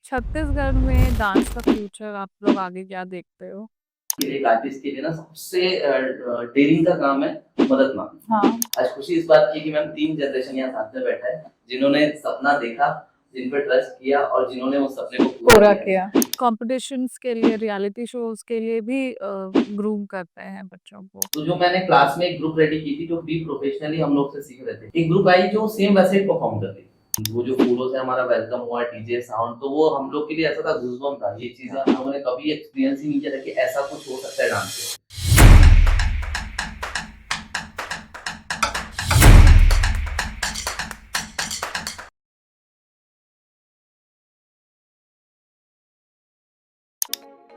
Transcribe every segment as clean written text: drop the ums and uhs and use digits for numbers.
छत्तीसगढ़ में डांस का फ्यूचर आप लोग आगे क्या देखते हो? एक आर्टिस्ट के लिए ना सबसे डेयरिंग का काम है मदद मांगना। हाँ। आज खुशी इस बात की कि मैम 3 जनरेशन यहाँ साथ में बैठा है, जिन्होंने सपना देखा, जिन पे ट्रस्ट किया और जिन्होंने उस सपने को पूरा किया। कॉम्पिटिशन्स के लिए, रियलिटी शोज़ के लिए भी ग्रूम करते हैं बच्चों को। तो जो मैंने क्लास में एक ग्रुप रेडी की थी, जो भी प्रोफेशनली हम लोग से सीख रहे थे। एक ग्रुप आई जो सेम वैसे ही परफॉर्म कर रही थी। वो जो फूलों से हमारा वेलकम हुआ, डीजे साउंड, तो वो हम लोग के लिए ऐसा था, गूज़बम्प था। ये चीज़ें हम लोगों ने कभी एक्सपीरियंस ही नहीं किया था कि ऐसा कुछ हो सकता है डांस से।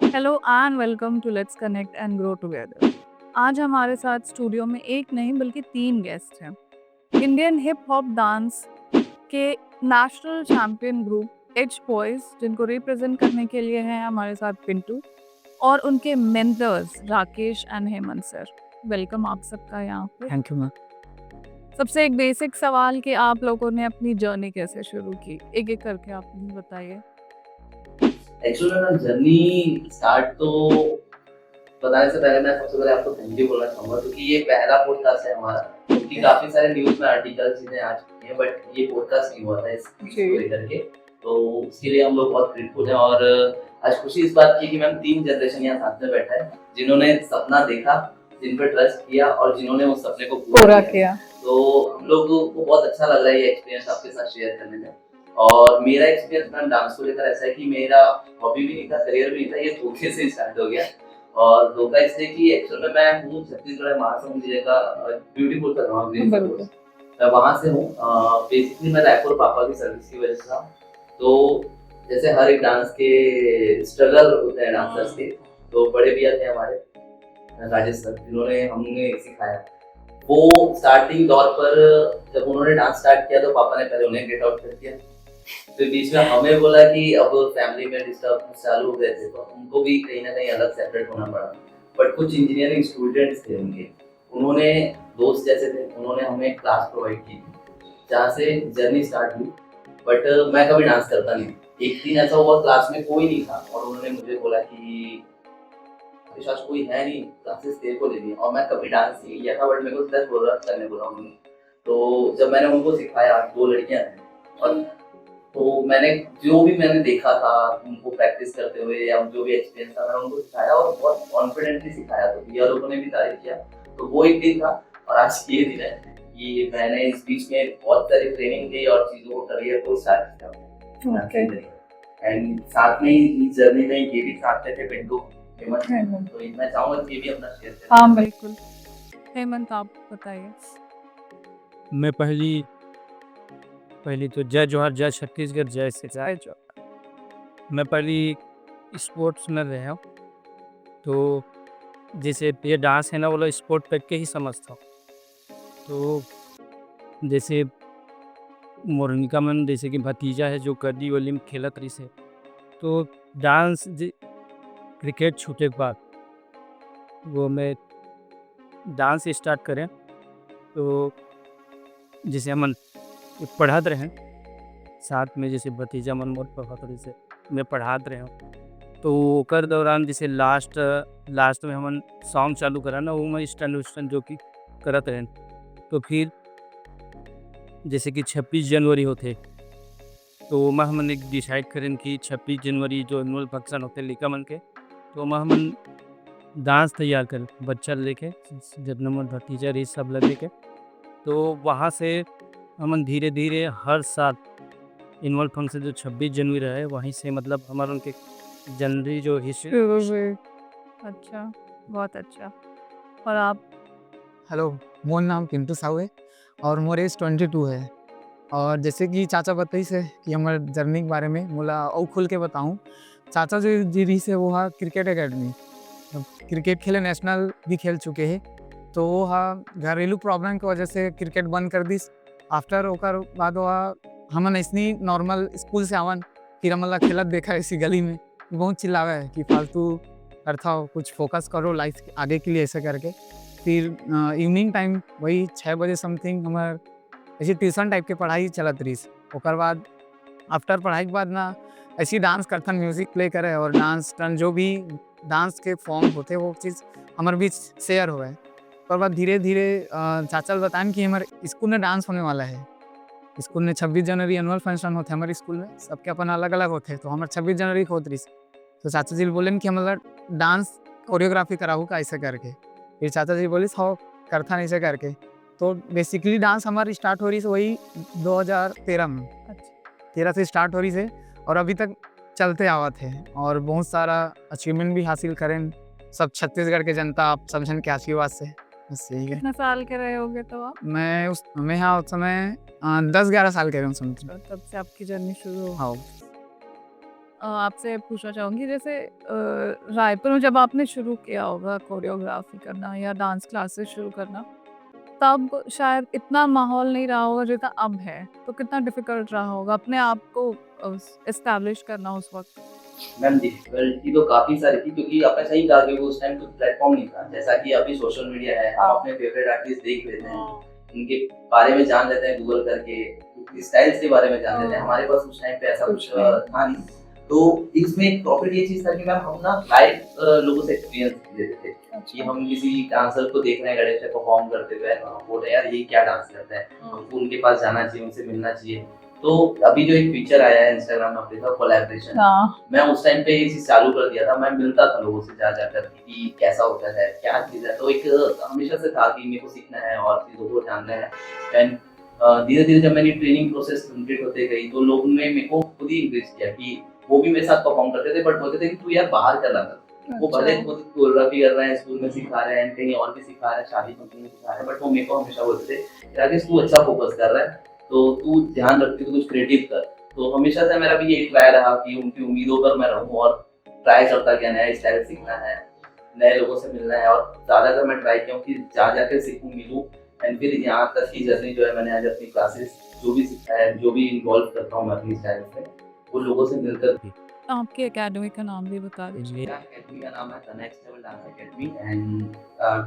Hello and welcome to let's connect and grow together. आज हमारे साथ स्टूडियो में एक नहीं बल्कि 3 गेस्ट हैं। इंडियन हिप हॉप डांस के नेशनल चैंपियन ग्रुप एज बॉयज, जिनको रिप्रेजेंट करने के लिए हैं हमारे साथ पिंटू और उनके mentors Rakesh and Hemant sir. Welcome आप सबका यहाँ पे। Thank you ma'am. सबसे एक बेसिक सवाल कि आप लोगों ने अपनी जर्नी कैसे शुरू की, एक-एक करके आप मुझे बताइए। एक्चुअली ना जर्नी स्टार्ट तो बताने से पहले मैं सबसे पहले आपको थैंक यू बोलना चाहूँगा, क्योंकि ये पहला पॉडकास्ट है हमारा। क्योंकि काफ़ी सारे न्यूज़ में आर्टिकल चीज़ें आ चुकी हैं, बट ये पॉडकास्ट नहीं हुआ था इस चीज़ को लेकर के। तो उसके लिए हम लोग बहुत ग्रेटफुल हैं और आज खुशी इस बात की कि मैम 3 जनरेशन यहाँ साथ में बैठा है, जिन्होंने सपना देखा, जिन पे ट्रस्ट किया और जिन्होंने उस सपने को पूरा किया। तो हम लोगों को बहुत अच्छा लग रहा है ये एक्सपीरियंस आपके साथ शेयर करने में। और मेरा एक्सपीरियंस मैम डांस को लेकर ऐसा है कि मेरा हॉबी भी नहीं था, करियर भी नहीं था, ये धोखे से स्टार्ट हो गया। और धोखा इसलिए कि एक्चुअल में मैं हूँ छत्तीसगढ़ महासमुंद जिले का ब्यूटीफुल करवाऊँ ग्रीन फॉरेस्ट, मैं वहाँ से हूँ। बेसिकली मैं रायपुर पापा की सर्विस की वजह से था। तो जैसे हर एक डांस के स्ट्रगल होते हैं डांसर्स के, तो बड़े भैया थे हमारे राजेश सर, जिन्होंने हमें सिखाया। वो स्टार्टिंग दौर पर जब उन्होंने डांस स्टार्ट किया तो पापा ने पहले उन्हें गेट आउट कर दिया। फिर बीच में हमें बोला कि अब फैमिली में डिस्टर्ब चालू हो गए थे, तो उनको भी कहीं ना कहीं अलग सेपरेट होना पड़ा। बट कुछ इंजीनियरिंग स्टूडेंट्स थे उनके, उन्होंने दोस्त जैसे थे, उन्होंने हमें क्लास प्रोवाइड की, जहाँ से जर्नी स्टार्ट हुई। बट मैं कभी डांस करता नहीं। एक दिन ऐसा हुआ क्लास में कोई नहीं था और उन्होंने मुझे बोला कि विश्वास कोई है नहीं, क्लासेस तेरे को लेनी है। और मैं कभी डांस नहीं किया था, बट मेरे को 10 बोला करने बोला उन्होंने। तो जब मैंने उनको सिखाया, 2 लड़कियां थी, और तो मैंने देखा था उनको प्रैक्टिस करते हुए या जो भी एक्सपीरियंस था, मैंने उनको सिखाया और बहुत कॉन्फिडेंटली सिखाया। तो भैया लोगों ने भी तारीफ किया। तो वो एक दिन था और आज ये दिन है कि मैंने इस बीच में बहुत सारी ट्रेनिंग दी और चीज़ों को, करियर को स्टार्ट किया। एंड साथ में ही इस जर्नी में ये भी साथ में थे पिंटू, हेमंत। तो मैं चाहूँगा कि ये भी अपना शेयर करें। हाँ बिल्कुल। हेमंत आप बताइए। मैं पहली तो जय जोहार, जय छत्तीसगढ़, जय श्री राम। मैं पहली स्पोर्ट्समैन रहा हूँ, तो जैसे ये डांस है ना, वो लोग स्पोर्ट टाइप के ही समझता हूँ। तो जैसे मोनिका मैम जैसे कि भतीजा है जो कबड्डी वली में खेलत रही से, तो डांस क्रिकेट छूटे के बाद वो मैं डांस स्टार्ट करें। तो जैसे हम पढ़ाते रहे साथ में, जैसे भतीजा मन मोट पढ़त रही से मैं पढ़ात रहे हूँ। तो ओकर दौरान जैसे लास्ट में हमन सॉन्ग चालू करा ना, वो मैं स्टैंड जो कि करत रहे। तो फिर जैसे कि 26 जनवरी होते, तो मैं हमन एक डिसाइड करें कि 26 जनवरी जो एनुअल फंक्शन होते लिखा मन के, तो मैं हमन डांस तैयार करें बच्चा लेके, जब नंबर भतीजा रही सब लगे के। तो वहाँ से हमन धीरे धीरे हर साल एनुअल फंक्शन जो 26 जनवरी रहे, वहीं से मतलब हमारे उनके जनवरी जो हिस्ट्री। अच्छा, बहुत अच्छा। और आप? हेलो, मोर नाम पिंटू साहू है और मोर एज 22 है। और जैसे कि चाचा बताई से कि हमारे जर्नी के बारे में मोला और खुल के बताऊं। चाचा जो जी रही से वो हा क्रिकेट एकेडमी, क्रिकेट खेले नेशनल भी खेल चुके हैं। तो वो हा घरेलू प्रॉब्लम की वजह से क्रिकेट बंद कर दिस। आफ्टर ओकर बाद वह हमन ऐसनी नॉर्मल स्कूल से आवन, फिर हमला खेलत देखा इसी गली में, बहुत चिल्लावे है कि फालतू करता हो, कुछ फोकस करो लाइफ आगे के लिए, ऐसे करके। फिर इवनिंग टाइम वही 6 बजे समथिंग हमार ऐसे ट्यूशन टाइप के पढ़ाई चलत रही। ओकर बाद आफ्टर पढ़ाई के बाद ना ऐसी डांस करथन म्यूजिक प्ले करे और डांस टन जो भी डांस के फॉर्म होते वो चीज़ हमारे बीच शेयर हुआ है। पर बाद धीरे धीरे चाचा बताएं कि हमारे स्कूल में डांस होने वाला है। स्कूल में 26 जनवरी एनुअल फंक्शन होते हमारे स्कूल में, सबके अपन अलग अलग होते तो हमारे 26 जनवरी को होती। तो चाचा जी बोले कि हमारा डांस कोरियोग्राफी कराऊ का ऐसे करके। फिर चाचा जी बोले हो करथा ऐसे करके। तो बेसिकली डांस हमारी स्टार्ट हो रही है वही 2013 में। 13 से स्टार्ट हो रही है और अभी तक चलते आवत है और बहुत सारा अचीवमेंट भी हासिल करें सब छत्तीसगढ़ के जनता आप सब जन के आशीर्वाद से। बस यही है। कितने साल के रहे होगे तो आप? मैं हाँ उस समय 10-11 साल के समझ। तब से आपकी जर्नी शुरू हो। हाँ आपसे पूछना चाहूँगी जैसे रायपुर में जब आपने शुरू किया होगा कोरियोग्राफी करना या डांस क्लासेस शुरू करना, तब शायद इतना माहौल नहीं रहा होगा जितना अब है, तो कितना डिफिकल्ट रहा होगा अपने आप को एस्टैब्लिश करना उस वक्त? मैम डिफिकल्टी तो काफी सारी थी क्योंकि आपने सही कहा कि वो उस टाइम कुछ प्लेटफॉर्म नहीं था। जैसा कि अभी सोशल मीडिया है, हम अपने फेवरेट आर्टिस्ट देख लेते हैं, उनके बारे में जान लेते हैं गूगल करके, स्टाइल्स के बारे में जान लेते हैं। हमारे पास उस टाइम पे ऐसा कुछ था नहीं। तो इसमें एक प्रॉफिट ये चीज था कि मैम हम ना लाइव लोगों से एक्सपीरियंस लेते थे कि हम किसी डांसर को देख रहे हैं गणेश परफॉर्म करते हुए, बोल रहे यार ये क्या डांस करता है, हमको उनके पास जाना चाहिए, उनसे मिलना चाहिए। तो अभी जो एक फीचर आया है इंस्टाग्राम में अपने कोलैबोरेशन, मैं उस टाइम पे ये चीज चालू कर दिया था। मैं मिलता था लोगों से जा जाकर कि कैसा होता है, क्या चीज है। तो एक हमेशा से था कि मेरे को सीखना है और चीजों को जानना है। एंड धीरे धीरे जब मेरी ट्रेनिंग प्रोसेस कंप्लीट होते गई तो लोगों ने मेरे को खुद ही इंकरेज किया कि वो भी मेरे साथ परफॉर्म करते थे, बट बोलते थे कि तू यार बाहर चला कर। वो भले खुद कोरियोग्राफी कर रहे हैं, स्कूल में सिखा रहे हैं, कहीं और भी सिखा रहे हैं, शादी कंपनी में सिखा रहे हैं, बट वो मेरे को हमेशा बोलते थे राकेश तू अच्छा फोकस कर रहा है, तो तू ध्यान रख के कुछ क्रिएटिव कर। तो हमेशा से मेरा भी यही ट्राई रहा कि उनकी उम्मीदों पर मैं रहूं और ट्राई करता क्या नया स्टाइल सीखना है, नए लोगों से मिलना है। और ज्यादातर मैं ट्राई किया कि जा जाकर सीखूं, मिलूं। एंड फिर यहाँ तक की जर्नी जो है मैंने आज अपनी क्लासेस जो भी सीखा है, जो भी इन्वॉल्व करता हूँ मैं अपनी स्टाइल में, वो लोगों से मिलकर भी। आपकी एकेडमी का नाम भी बता दीजिए। एकेडमी का नाम है the next level dance academy. And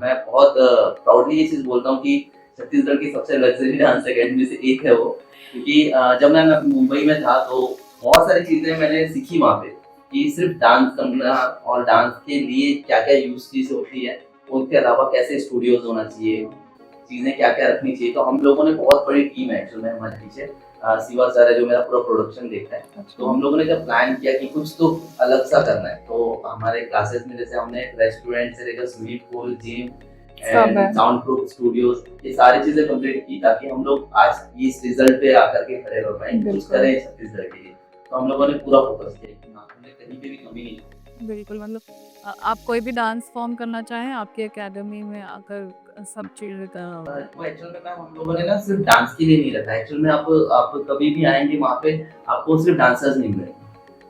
मैं बहुत प्राउडली ये चीज बोलता हूँ कि छत्तीसगढ़ की सबसे लग्जरी डांस एकेडमी से एक है वो, क्योंकि जब मैं मुंबई में था तो बहुत सारी चीजें मैंने सीखी वहाँ पे कि सिर्फ डांस करना और डांस के लिए क्या क्या यूज चीज होती है, उसके अलावा कैसे स्टूडियोज होना चाहिए, चीजें क्या क्या रखनी चाहिए। तो हम लोगों ने बहुत बड़ी टीम है एक्चुअल में हमारे पीछे, शिवा सर है जो मेरा पूरा प्रोडक्शन देखता है। तो हम लोगों ने जब प्लान किया कि कुछ तो अलग सा करना है, तो हमारे क्लासेस में जैसे हमने रेस्टोरेंट से लेकर swimming pool, gym and sound proof studios, ये सारी चीजें कंप्लीट की ताकि हम लोग आज इस रिजल्ट पे आकर के खड़े हो पाए, कुछ करें छत्तीसगढ़ के लिए। तो हम लोगों ने पूरा फोकस किया कि हमने कहीं पे भी कमी नहीं। बिल्कुल, मतलब आप कोई भी डांस फॉर्म करना चाहें आपकी एकेडमी में आकर सब चीज़ें तो एक्चुअल में मैम हम लोगों ने ना सिर्फ डांस के लिए नहीं रखा। एक्चुअल में आप कभी भी आएंगे वहाँ पे आपको सिर्फ डांसर्स नहीं मिलेंगे,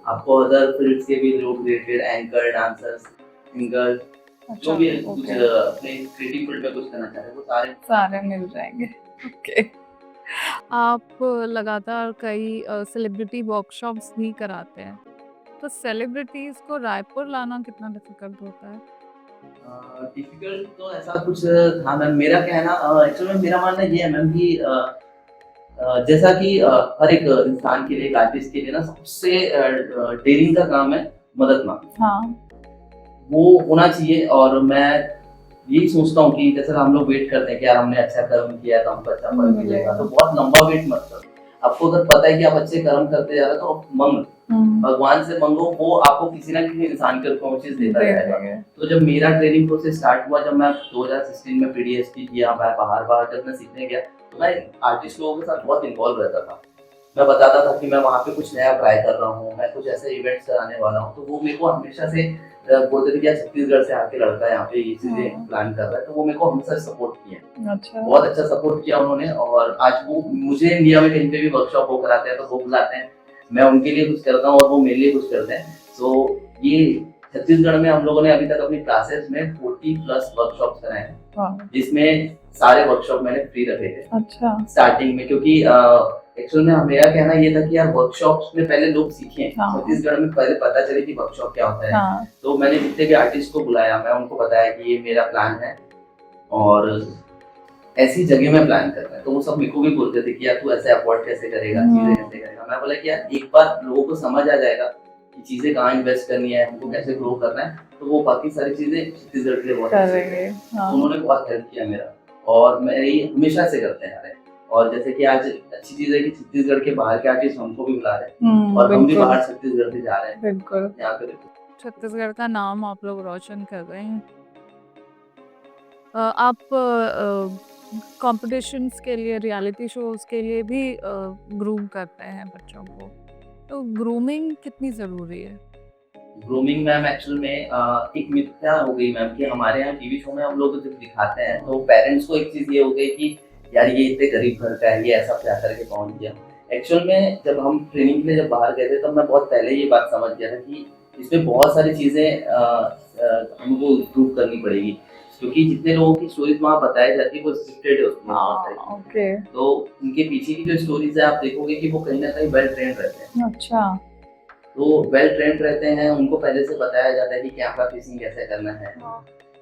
आपको अदर फील्ड्स के भी लोग रिलेटेड, एंकर, डांसर्स, सिंगर, जो भी कुछ अपने क्रिएटिव फील्ड में कुछ करना चाह रहे हैं वो सारे मिल जाएंगे। ओके। आप लगातार कई सेलिब्रिटी वर्कशॉप्स भी कराते हैं, तो सेलिब्रिटीज को रायपुर लाना कितना डिफिकल्ट होता है? डिफिकल्ट तो ऐसा कुछ था मैम। मेरा कहना एक्चुअली मेरा मानना ये है मैम कि जैसा कि हर एक इंसान के लिए, एक आर्टिस्ट के लिए ना सबसे डेयरिंग का काम है मदद मांगना। वो होना चाहिए। और मैं यही सोचता हूँ कि जैसे हम लोग वेट करते हैं कि यार हमने अच्छा कर्म किया है तो हमको अच्छा फल मिलेगा, तो बहुत लंबा वेट मत करो। आपको अगर पता है कि आप अच्छे कर्म करते जा रहे हो तो आप मांगो, भगवान से मांगो, वो आपको किसी ना किसी इंसान के रूप में चीज देता रहेगा। तो जब मेरा ट्रेनिंग प्रोसेस स्टार्ट हुआ, जब मैं 2016 में पीडीएसपी किया, मैं बाहर जब मैं सीखने गया तो मैं आर्टिस्ट लोगों के साथ बहुत इन्वॉल्व रहता था। मैं बताता था कि मैं वहाँ पे कुछ नया ट्राई कर रहा हूँ, मैं कुछ ऐसे इवेंट्स कराने वाला हूँ। तो वो मेरे को हमेशा से बोलते थे कि यार छत्तीसगढ़ से आके लड़का यहाँ पे ये चीजें प्लान कर रहा है, तो वो मेरे को हमेशा सपोर्ट किया। अच्छा। बहुत अच्छा सपोर्ट किया उन्होंने। और आज वो मुझे इंडिया में कहीं पे भी वर्कशॉप वो कराते हैं तो वो बुलाते हैं, मैं उनके लिए कुछ करता हूँ और वो मेरे लिए कुछ करते हैं। सो ये छत्तीसगढ़ में हम लोगों ने अभी तक अपनी क्लासेस में 40+ वर्कशॉप कराए हैं, जिसमें सारे वर्कशॉप मैंने फ्री रखे थे। अच्छा। स्टार्टिंग में, क्योंकि एक्चुअल में मेरा कहना ये था कि यार वर्कशॉप्स में पहले लोग सीखें, छत्तीसगढ़ में पहले पता चले कि वर्कशॉप क्या होता है। तो मैंने जितने भी आर्टिस्ट को बुलाया, मैं उनको बताया कि ये मेरा प्लान है और ऐसी जगह में प्लान करना है। तो वो सब मेरे को भी बोलते थे कि यार तू ऐसे अफोर्ड कैसे करेगा, चीजें से करेगा। मैं बोला कि यार एक बार लोगों को समझ आ जाएगा कि चीजें कहाँ इन्वेस्ट करनी है, हमको कैसे ग्रो करना है, तो वो बाकी सारी चीजें छत्तीसगढ़ के लिए बहुत अच्छी करेंगे। है। हाँ। तो उन्होंने बहुत हेल्प किया मेरा, और मेरी हमेशा से करते हैं यार। और जैसे कि आज अच्छी चीज है कि छत्तीसगढ़ के बाहर के आर्टिस्ट हमको भी बुला रहे हैं, और हम भी बिल्कुल बाहर छत्तीसगढ़ से जा रहे हैं बिल्कुल। यहाँ पे। छत्तीसगढ़ का नाम आप लोग रोशन कर रहे हैं। आप कॉम्पिटिशन्स के लिए, रियलिटी शोज के लिए भी ग्रूम करते हैं बच्चों को, तो ग्रूमिंग कितनी ज़रूरी है? ग्रूमिंग मैम एक्चुअल में एक मिथ्या हो गई मैम कि हमारे यहाँ टीवी शो में हम लोग जब दिखाते हैं तो पेरेंट्स को एक चीज ये हो गई कि यार ये इतने गरीब घर का है, ये ऐसा क्या करके पहुंच गया। एक्चुअल में जब हम ट्रेनिंग के लिए जब बाहर गए थे तब मैं बहुत पहले ये बात समझ गया था कि इसमें बहुत सारी चीजें हमको इम्प्रूव करनी पड़ेगी, क्योंकि जितने लोगों की स्टोरीज वहाँ बताई जाती है वो स्क्रिप्टेड होती है। ओके। तो उनके पीछे की जो स्टोरीज है आप देखोगे कि वो कहीं ना कहीं वेल ट्रेंड रहते हैं। अच्छा। तो वेल ट्रेंड रहते हैं, उनको पहले से बताया जाता है कि कैमरा फेसिंग कैसे करना है,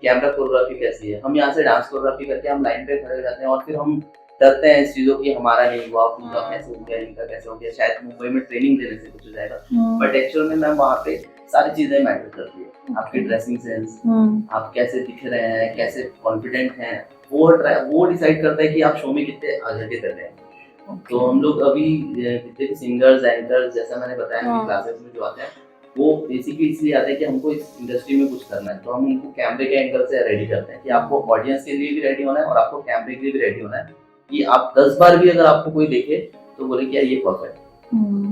कैमरा कोरियोग्राफी कैसी है। हम यहाँ से डांस कोरियोग्राफी करके हम लाइन पे खड़े हो जाते हैं और फिर हम डरते हैं इस चीजों की, हमारा नहीं हुआ, उनका कैसे हो गया, इनका कैसे हो गया, शायद मुंबई में ट्रेनिंग देने से कुछ हो जाएगा। बट एक्चुअल में मैम वहाँ पे सारी चीजें मैटर करती है। आपकी ड्रेसिंग सेंस, आप कैसे दिख रहे हैं, कैसे कॉन्फिडेंट हैं, वो डिसाइड करता है कि आप शो में कितने आगे कर रहे हैं। तो हम लोग अभी जितने भी सिंगर्स, एंकर्स, जैसा मैंने बताया मेरी क्लासेस में जो आते हैं वो बेसिकली इसलिए आते हैं कि हमको इस इंडस्ट्री में कुछ करना है। तो हम उनको कैमरे के एंगल से रेडी करते हैं कि आपको ऑडियंस के लिए भी रेडी होना है और आपको कैमरे के लिए भी रेडी होना है कि आप 10 बार भी अगर आपको कोई देखे तो बोले कि यार ये परफेक्ट।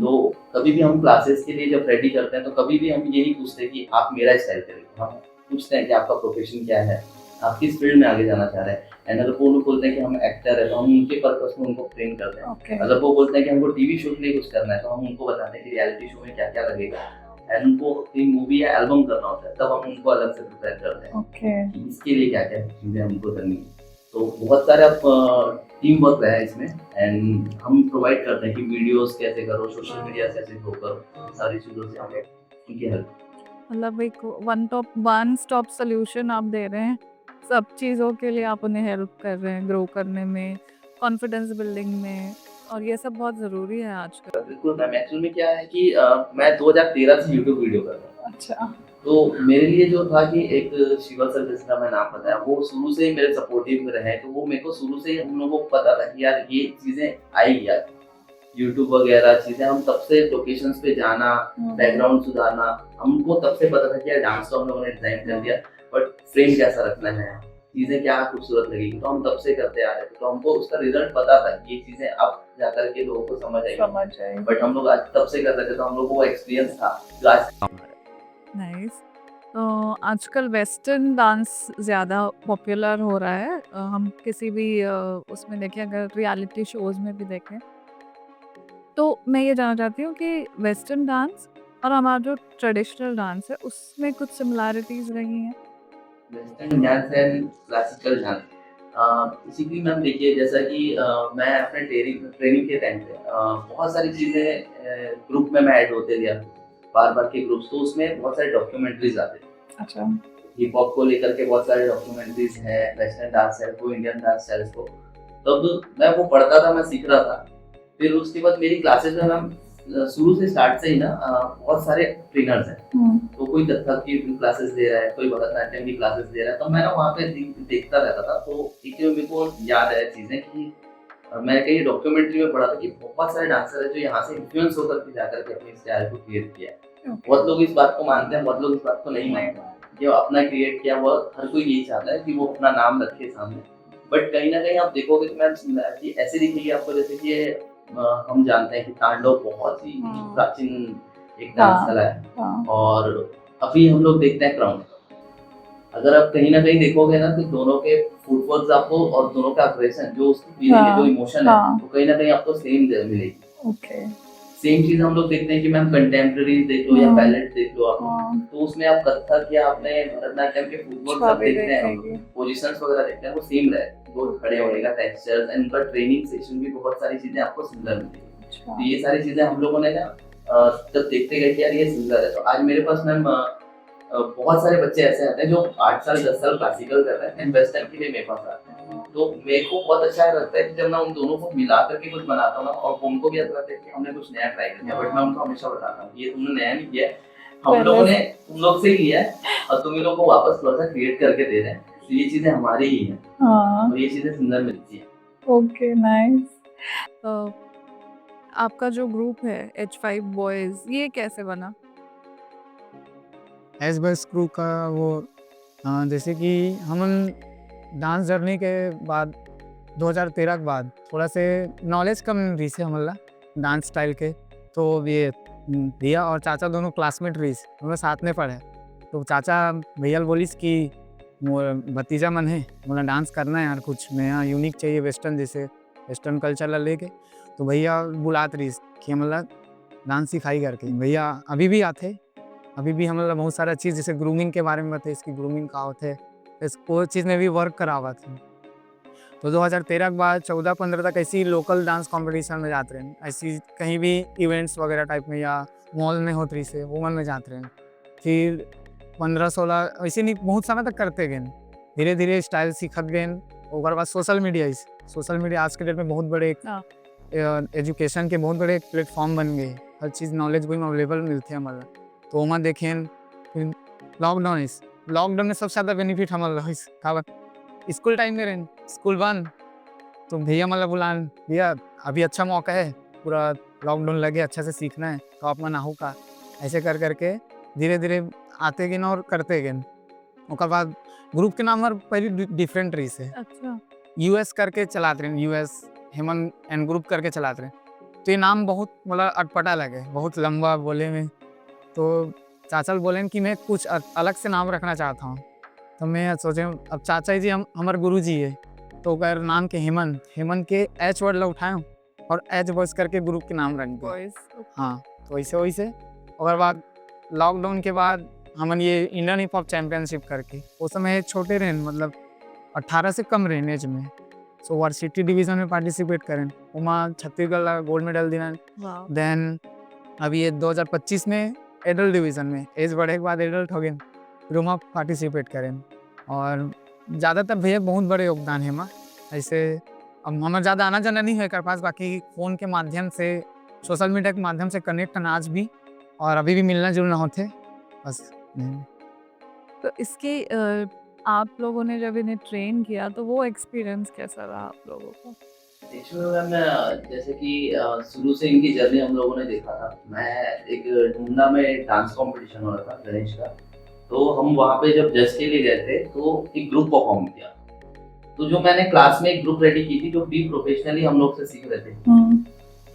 तो कभी भी हम क्लासेस के लिए जब रेडी करते हैं तो कभी भी हम ये नहीं पूछते कि आप मेरा स्टाइल करेंगे, हम पूछते हैं कि आपका प्रोफेशन क्या है, आप किस फील्ड में आगे जाना चाह रहे हैं। एंड अगर वो लोग बोलते हैं कि हम एक्टर है तो हम उनके पर्पस में उनको ट्रेन करते हैं। अगर वो बोलते हैं कि हमको टीवी शो के लिए कुछ करना है तो हम उनको बताते हैं कि रियलिटी शो में क्या क्या लगेगा। एंड उनको कोई मूवी या एल्बम करना होता है तब हम उनको अलग से प्रिपेयर करते हैं कि इसके लिए क्या क्या चीज़ें हमको करनी है। तो बहुत सारे अब टीम वर्क है इसमें, एंड हम प्रोवाइड करते हैं कि वीडियोस कैसे करो, सोशल मीडिया कैसे ग्रो करो, सारी चीज़ों से हमें उनकी हेल्प। मतलब एक वन स्टॉप सोल्यूशन आप दे रहे हैं, सब चीज़ों के लिए आप उन्हें हेल्प कर रहे हैं ग्रो करने में, कॉन्फिडेंस बिल्डिंग में, और ये सब बहुत ज़रूरी है आजकल। बिल्कुल मैम, एक्चुअल में क्या है कि मैं 2013 से यूट्यूब वीडियो कर रहा हूँ। अच्छा। तो मेरे लिए जो था कि एक शिवा सर जिसका मैं नाम बताया, वो शुरू से ही मेरे सपोर्टिव रहे। तो वो मेरे को शुरू से ही हम लोगों को पता था कि यार ये चीज़ें आएगी यार, यूट्यूब वगैरह चीज़ें। हम तब से लोकेशंस पे जाना, बैकग्राउंड सुधारना, हमको तब से पता था कि यार डांस तो हम लोगों ने डिजाइन कर दिया, बट फ्रेम कैसा रखना है, चीज़ें क्या खूबसूरत लगेगी, तो हम तब से करते आ रहे थे। तो हमको उसका रिजल्ट पता था कि ये चीज़ें अब जाकर के लोगों को समझ आएगी। बट हम लोग आज तब से कर रहे थे तो हम लोगों को एक्सपीरियंस था। नाइस। तो आजकल वेस्टर्न डांस ज़्यादा पॉपुलर हो रहा है। हम किसी भी उसमें देखें, अगर रियलिटी शोज़ में भी देखें, तो मैं ये जानना चाहती हूँ कि वेस्टर्न डांस और हमारा जो ट्रेडिशनल डांस है उसमें कुछ सिमिलैरिटीज़ रही हैं? Western dance and classical dance basically ma'am देखिए, जैसा कि मैं अपने ट्रेनिंग के टाइम पे बहुत सारी चीज़ें ग्रुप में मैं ऐड होते गया, बार बार के ग्रुप्स। तो उसमें बहुत सारे डॉक्यूमेंट्रीज आते हैं। अच्छा। हिप हॉप को लेकर के बहुत सारे डॉक्यूमेंट्रीज हैं, वेस्टर्न डांस है को, इंडियन डांस स्टाइल्स को। तब मैं वो पढ़ता था, मैं सीख रहा था। फिर उसके बाद मेरी क्लासेस में मैम शुरू से स्टार्ट से ही ना बहुत सारे ट्रेनर्स हैं। तो कोई कथक की क्लासेस दे रहा है, कोई भरतनाट्यम की क्लासेस दे रहा है, तो मैं ना वहाँ पे देखता रहता था। तो एक मेरे को याद है चीज़ें कि मैं कहीं डॉक्यूमेंट्री में पढ़ा था कि बहुत सारे डांसर है जो यहाँ से इन्फ्लुएंस होकर के जाकर के अपनी स्टाइल को क्रिएट किया है। बहुत लोग इस बात को मानते हैं, बहुत लोग इस बात को नहीं मानते। जो अपना क्रिएट किया वो हर कोई यही चाहता है कि वो अपना नाम रखे सामने। बट कहीं ना कहीं आप देखोगे तो मैम सिमिलैरिटी ऐसे दिखेगी आपको, जैसे कि हम जानते हैं कि तांडव बहुत ही प्राचीन एक डांस कला है, और अभी हम लोग देखते हैं क्राउन। अगर आप कहीं ना कहीं देखोगे ना तो दोनों के फुटवर्क आपको और दोनों का अग्रेशन, जो उसकी फीलिंग है, जो इमोशन है, वो कहीं ना कहीं आपको सेम मिलेगी। सेम चीज हम लोग देखते हैं कि मैम कंटेम्प्रेरी देख लो या बैलेट देख लो आप, तो उसमें आप कथक या अपने भरतनाट्यम के फुटवर्क सब देखते हैं, पोजीशंस वगैरह देखते हैं, वो सेम रहे, वो खड़े होने का टेक्सचर्स एंड उनका ट्रेनिंग सेशन भी बहुत सारी चीजें आपको सिमिलर मिलेगी। तो ये सारी चीजें हम लोगों ने ना जब देखते गए कि यार ये सिमिलर है। तो आज मेरे पास मैम बहुत सारे बच्चे ऐसे आते हैं जो 8 साल 10 साल क्लासिकल कर रहे हैं एंड वेस्टर्न के लिए मेरे पास आते हैं। तो मेरे को बहुत अच्छा लगता है कि जब मैं उन दोनों को मिला करके कुछ बनाता हूँ ना, और उनको भी ऐसा लगता है कि हमने कुछ नया ट्राई कर दिया। बट मैं उनको हमेशा बताता हूँ ये तुमने नया नहीं किया है, हम पहले लोगों से- ने तुम लोग से ही लिया है और तुम ही लोग को वापस थोड़ा सा क्रिएट करके दे रहे हैं, तो ये चीजें हमारी ही हैं हाँ, और ये चीजें सुंदर मिलती है। Okay, nice. तो आपका जो ग्रुप है H5 बॉयज, ये कैसे बना? एस बस क्रू का वो जैसे कि हम डांस जर्नी के बाद 2013 के बाद थोड़ा से नॉलेज कम रही से हमारा डांस स्टाइल के, तो ये भैया और चाचा दोनों क्लासमेट रही, हम लोग साथ में पढ़े। तो चाचा भैया बोलिस कि मोर भतीजा मन है, मोला डांस करना है यार, कुछ नया यूनिक चाहिए वेस्टर्न, जैसे वेस्टर्न कल्चर ला लेके। तो भैया बुलात रही कि हमला डांस सिखाई करके। भैया अभी भी आते, अभी भी हम लोग बहुत सारा चीज़ जैसे ग्रूमिंग के बारे में बताए, इसकी ग्रूमिंग का होते है, वो चीज़ में भी वर्क करावा थे। तो 2013 के बाद 14-15 तक ऐसी लोकल डांस कंपटीशन में जाते रहे, ऐसी कहीं भी इवेंट्स वगैरह टाइप में या मॉल में होती रही से वो मन में जाते रहे। फिर 15-16 ऐसे नहीं बहुत समय तक करते गए, धीरे धीरे स्टाइल सीखत गए। ओकर बाद सोशल मीडिया आज के डेट में बहुत बड़े हाँ। एजुकेशन के बहुत बड़े प्लेटफॉर्म बन गए, हर चीज़ नॉलेज वही अवेलेबल मिलते हमारा। तो वहाँ देखें फिर लॉकडाउन में सबसे ज़्यादा बेनिफिट हमारा स्कूल टाइम में रहें, स्कूल बंद, तो भैया मतलब बुलान भैया अभी अच्छा मौका है, पूरा लॉकडाउन लगे अच्छा से सीखना है तो आप मना हो का, ऐसे कर करके धीरे धीरे आते गए और करते गए। ओकर बाद ग्रुप के नाम हमारे पहले डिफरेंट रही से अच्छा, यूएस करके चलाते रहे, यूएस हेमन एंड ग्रुप करके चलाते रहे। तो ये नाम बहुत मतलब अटपटा लगे, बहुत लंबा बोले में। तो चाचा बोले कि मैं कुछ अलग से नाम रखना चाहता हूँ। तो मैं सोचे अब चाचा जी हमारे गुरु जी है, तो ओकर नाम के हेमन के एच वर्ड ला उठाए और एच बॉयज करके ग्रुप के नाम रख दिए। बॉयज। हाँ, तो वैसे ओकर बाद लॉकडाउन के बाद हमन ये इंडियन हिप हॉप चैम्पियनशिप करके, उस समय छोटे रहे, मतलब 18 से कम रहे एज में, सो वर्सिटी डिवीजन में पार्टिसिपेट करें, वहाँ छत्तीसगढ़ ला गोल्ड मेडल दिला। वाह, देन अभी ये 2025 में एडल्ट डिवीज़न में एज बढ़े के बाद एडल्ट हो गए, फिर वहाँ पार्टिसिपेट करें। और ज़्यादातर भैया बहुत बड़े योगदान है वहाँ। ऐसे अब हमारा ज़्यादा आना जाना नहीं है कर पास, बाकी फ़ोन के माध्यम से सोशल मीडिया के माध्यम से कनेक्ट आज भी और अभी भी मिलना जुलना होते बस। तो इसके आप लोगों ने जब इन्हें ट्रेन किया तो वो एक्सपीरियंस कैसा रहा आप लोगों का? एक्चुअली मैम जैसे कि शुरू से इनकी जर्नी हम लोगों ने देखा था। मैं एक डूमना में डांस कंपटीशन हो रहा था गणेश का, तो हम वहाँ पे जब जज के लिए गए थे तो एक ग्रुप परफॉर्म किया। तो जो मैंने क्लास में एक ग्रुप रेडी की थी जो भी प्रोफेशनली हम लोग से सीख रहे थे,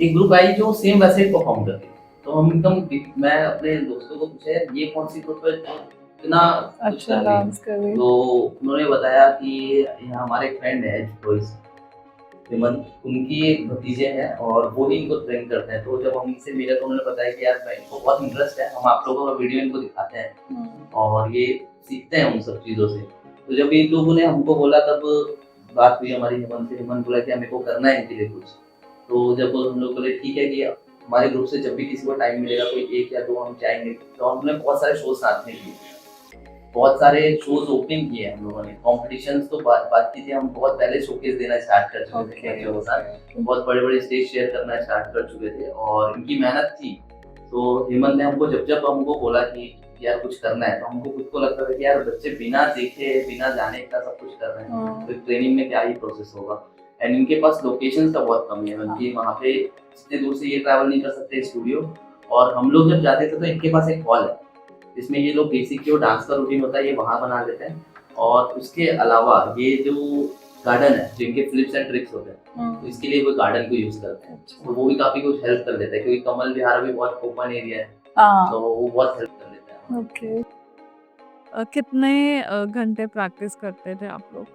एक ग्रुप आई जो सेम वैसे ही परफॉर्म करती। तो हम एकदम मैं अपने दोस्तों को पूछा ये कौन सी ग्रुप है इतना कुछ अच्छा कर रही है? डांस कर रही तो उन्होंने बताया कि ये हमारे एक फ्रेंड है हेमन, उनकी एक भतीजे हैं और वो ही इनको ट्रेन करते हैं। तो जब हम इनसे मिले तो उन्होंने बताया कि यार भाई इनको बहुत इंटरेस्ट है, हम आप लोगों का वीडियो इनको दिखाते हैं और ये सीखते हैं उन सब चीज़ों से। तो जब इन लोगों ने हमको बोला तब बात हुई हमारी हेमन से, हेमन बोला कि हमें को करना है इनके लिए कुछ। तो जब हम लोग बोले ठीक है कि हमारे ग्रुप से जब भी किसी को टाइम मिलेगा कोई 1 या 2 हम जाएंगे, तो हमने बहुत सारे शोज साथ में किए, बहुत सारे शोज ओपनिंग किए हम लोगों ने। कॉम्पिटिशन्स तो बात की थी, हम बहुत पहले शोकेस देना स्टार्ट कर चुके थे बच्चों के साथ, बहुत बड़े बड़े स्टेज शेयर करना स्टार्ट कर चुके थे और इनकी मेहनत थी। तो हेमंत ने हमको जब हमको बोला कि यार कुछ करना है, तो हमको खुद को लगता था कि यार बच्चे बिना देखे बिना जाने का सब कुछ कर रहे हैं, तो ट्रेनिंग में क्या ही प्रोसेस होगा। एंड इनके पास लोकेशंस का बहुत कमी है, बल्कि वहाँ पे जितने दूर से ये ट्रैवल नहीं कर सकते स्टूडियो। और हम लोग जब जाते थे तो इनके पास एक हॉल है जिसमें ये लोग बेसिक जो डांस का रूटीन होता है ये वहाँ बना लेते हैं। और उसके अलावा ये जो गार्डन है जिनके फ्लिप्स एंड ट्रिक्स होते हैं, तो इसके लिए वो गार्डन को यूज करते हैं। तो वो भी काफी कुछ हेल्प कर देता है क्योंकि कमल विहार भी बहुत ओपन एरिया है, तो वो बहुत हेल्प कर देता है। ओके। कितने घंटे प्रैक्टिस करते थे आप लोग?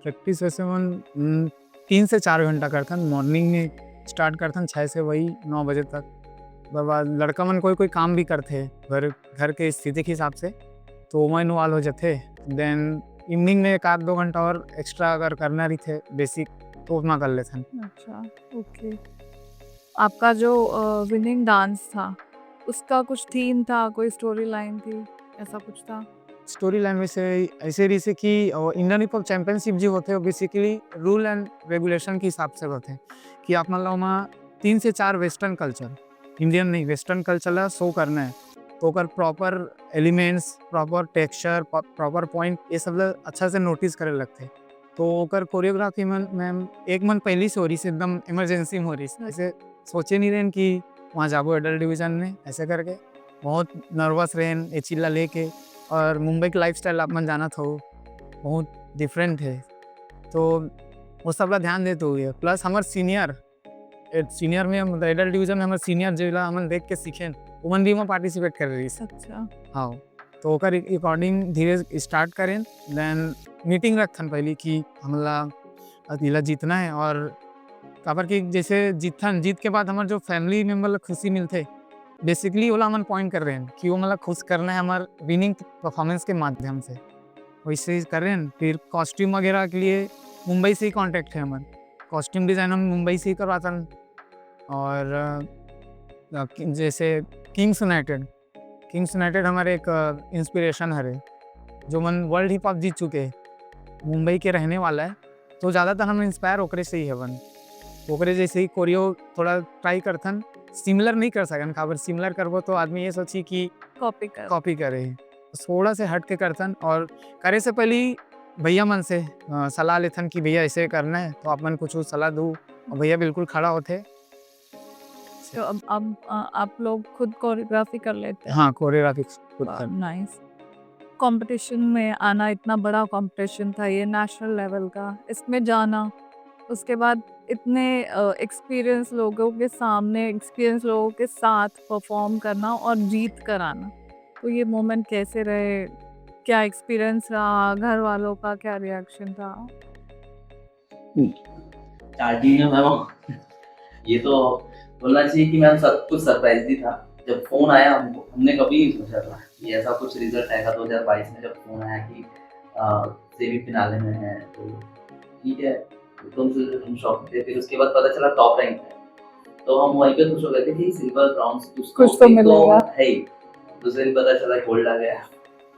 प्रैक्टिस वैसे हम 3 से 4 घंटा करते हैं। मॉर्निंग में स्टार्ट करते हैं 6 से वही 9 बजे तक। उसके बाद लड़का मन कोई काम भी करते घर के स्थिति के हिसाब से, तो वो इन्वॉल्व हो जाते। देन इवनिंग में 1-2 घंटा और एक्स्ट्रा अगर करना रही थे बेसिक तो उतना कर लेते हैं। अच्छा, ओके। आपका जो विनिंग डांस था उसका कुछ थीम था, कोई स्टोरी लाइन थी, ऐसा कुछ था? स्टोरी लाइन में से ऐसे रही से कि इंडियन हिप हॉप चैंपियनशिप जो होते हैं बेसिकली रूल एंड रेगुलेशन के हिसाब से होते हैं कि आप मतलब वहाँ 3 से 4 वेस्टर्न कल्चर, इंडियन नहीं वेस्टर्न कल्चर शो करना है तो ओकर proper elements, proper texture, proper point ये सब ला अच्छा से नोटिस करे लगते। तो ओकर कोरियोग्राफी में मैम एक मन पहले से हो रही से एकदम इमरजेंसी में हो रही से, ऐसे सोचे नहीं रहें कि वहाँ जाबो एडल्ट डिवीजन में ऐसे करके बहुत नर्वस रहें ये चिल्ला लेके। और मुंबई की लाइफस्टाइल आप मन जाना था बहुत डिफरेंट है तो वो सब ला ध्यान देते हुए प्लस हमारे सीनियर में हम एडल्ट डिवीजन में हमारे सीनियर जो ला हमन देख के सीखें उमन भी में पार्टिसिपेट कर रही है। अच्छा हाँ तो ओकर अकॉर्डिंग धीरे स्टार्ट करें देन मीटिंग रखन पहले कि हमला अकेला जीतना है और काबर कि जैसे जीत के बाद हमारे जो फैमिली मेम्बर खुशी मिलते बेसिकली ओला हमन पॉइंट कर रहे हैं कि वो मतलब खुश करना है हमारे विनिंग परफॉर्मेंस के माध्यम से वैसे ही कर रहे हैं। फिर कॉस्ट्यूम वगैरह के लिए मुंबई से ही कांटेक्ट है हमारे, कॉस्ट्यूम डिज़ाइन हम मुंबई से ही करवाता हैं। और जैसे किंग्स यूनाइटेड हमारे एक इंस्पिरेशन है जो मन वर्ल्ड हिप हॉप जीत चुके हैं, मुंबई के रहने वाला है तो ज़्यादातर हम इंस्पायर ओकरे से ही है वन ओकरे जैसे ही कोरियो थोड़ा ट्राई करथन, सिमिलर नहीं कर सकन काबर सिमिलर करबो तो आदमी ये सोची कि कॉपी करे, थोड़ा से हट के करथन। और करे से पहले भैया मन से सलाह लेथन कि भैया ऐसे करना है तो आप मन कुछ सलाह दो और भैया बिल्कुल खड़ा होते। तो अब आप लोग खुद कोरियोग्राफी कर लेते हैं? हाँ कोरियोग्राफी खुद कर। नाइस। कंपटीशन में आना, इतना बड़ा कंपटीशन था ये नेशनल लेवल का, इसमें जाना, उसके बाद इतने एक्सपीरियंस लोगों के सामने, एक्सपीरियंस लोगों के साथ परफॉर्म करना और जीत कर आना, तो ये मोमेंट कैसे रहे? क्या एक्सपीरियंस रहा? घर वालों का क्या रिएक्शन था? स्टार्टिंग में मैम ये तो बोलना चाहिए कि मैम सब कुछ सरप्राइज ही था। जब फोन आया हमने कभी नहीं सोचा था कि ऐसा कुछ रिजल्ट आएगा। 2022 में जब फोन आया कि सेमीफिनाले में है तो ठीक है एकदम से हम शॉक थे। फिर उसके बाद पता चला टॉप रैंक है तो हम वहीं पे खुश हो गए थे कि सिल्वर ब्रॉन्ज कुछ तो मिलेगा है ही। दूसरे दिन पता चला गोल्ड आ गया।